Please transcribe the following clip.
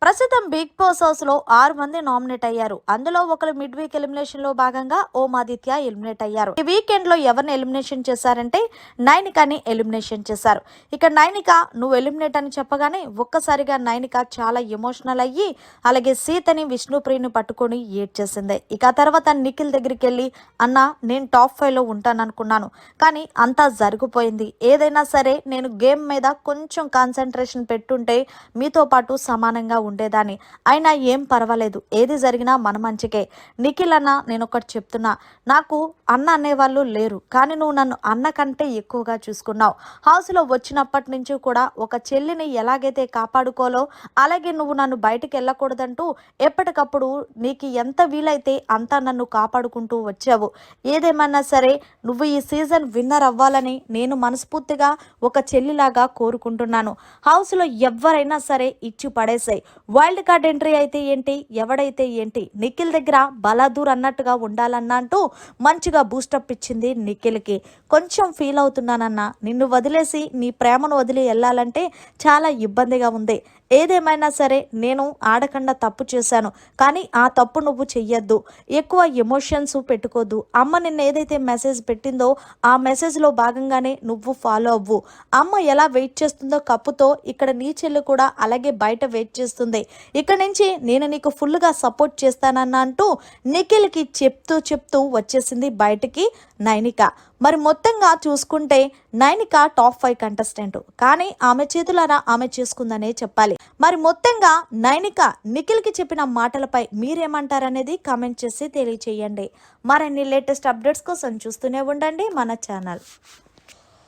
ప్రస్తుతం big boss house లో 6 మంది నామినేట్ అయ్యారు. అందులో ఒకరు మిడ్ వీక్ ఎలిమినేషన్ లో భాగంగా ఓం ఆదిత్య ఎలిమినేట్ అయ్యారు. ఈ వీకెండ్ లో ఎవరిని ఎలిమినేషన్ చేశారంటే నైనికాని ఎలిమినేషన్ చేశారు. ఇక నైనిక నువ్వు ఎలిమినేట్ అని చెప్పగానే ఒక్కసారిగా నైనిక చాలా ఎమోషనల్ అయ్యి అలాగే సీతని విష్ణుప్రియని పట్టుకొని ఏడ్చేసింది. ఇక తర్వాత నిఖిల్ దగ్గరికి వెళ్ళి అన్న నేను టాప్ 5 లో ఉంటాను అనుకున్నాను, కానీ అంతా జరిగిపోయింది. ఏదైనా సరే నేను గేమ్ మీద కొంచెం కాన్సన్ట్రేషన్ పెట్టుంటే మీతో పాటు సమానంగా ఉండేదాన్ని. అయినా ఏం పర్వాలేదు, ఏది జరిగినా మన మంచికే. నిఖిల్ అన్న నేను ఒకటి చెప్తున్నా, నాకు అన్న అనేవాళ్ళు లేరు, కానీ నువ్వు నన్ను అన్న కంటే ఎక్కువగా చూసుకున్నావు. హౌస్లో వచ్చినప్పటి నుంచి కూడా ఒక చెల్లిని ఎలాగైతే కాపాడుకోలో అలాగే నువ్వు నన్ను బయటికి వెళ్ళకూడదంటూ ఎప్పటికప్పుడు నీకు ఎంత వీలైతే అంతా నన్ను కాపాడుకుంటూ వచ్చావు. ఏదేమన్నా సరే నువ్వు ఈ సీజన్ విన్నర్ అవ్వాలని నేను మనస్ఫూర్తిగా ఒక చెల్లిలాగా కోరుకుంటున్నాను. హౌస్లో ఎవరైనా సరే ఇచ్చి పడేసాయి. వైల్డ్ కార్డ్ ఎంట్రీ అయితే ఏంటి, ఎవడైతే ఏంటి, నిఖిల్ దగ్గర బలాదూర్ అన్నట్టుగా ఉండాలన్నా అంటూ మంచిగా బూస్టప్ ఇచ్చింది నిఖిల్కి. కొంచెం ఫీల్ అవుతున్నానన్నా, నిన్ను వదిలేసి నీ ప్రేమను వదిలి వెళ్ళాలంటే చాలా ఇబ్బందిగా ఉంది. ఏదేమైనా సరే నేను ఆడకుండా తప్పు చేశాను, కానీ ఆ తప్పు నువ్వు చెయ్యొద్దు. ఎక్కువ ఎమోషన్స్ పెట్టుకోద్దు. అమ్మ నిన్న ఏదైతే మెసేజ్ పెట్టిందో ఆ మెసేజ్లో భాగంగానే నువ్వు ఫాలో అవ్వు. అమ్మ ఎలా వెయిట్ చేస్తుందో కప్పుతో ఇక్కడ నీ చెల్లి కూడా అలాగే బయట వెయిట్ చేస్తుంది. ఇక్కడ నుంచి నేను నీకు ఫుల్గా సపోర్ట్ చేస్తానన్నా అంటూ నిఖిల్కి చెప్తూ వచ్చేసింది బయటికి నైనిక. మరి మొత్తంగా చూసుకుంటే నైనిక టాప్ 5 కంటెస్టెంట్, కానీ ఆమె చేతులారా ఆమె చేసుకుందనే చెప్పాలి. మరి మొత్తంగా నైనిక నిఖిల్కి చెప్పిన మాటలపై మీరేమంటారనేది కామెంట్ చేసి తెలియచేయండి. మరిన్ని లేటెస్ట్ అప్డేట్స్ కోసం చూస్తూనే ఉండండి మన ఛానల్.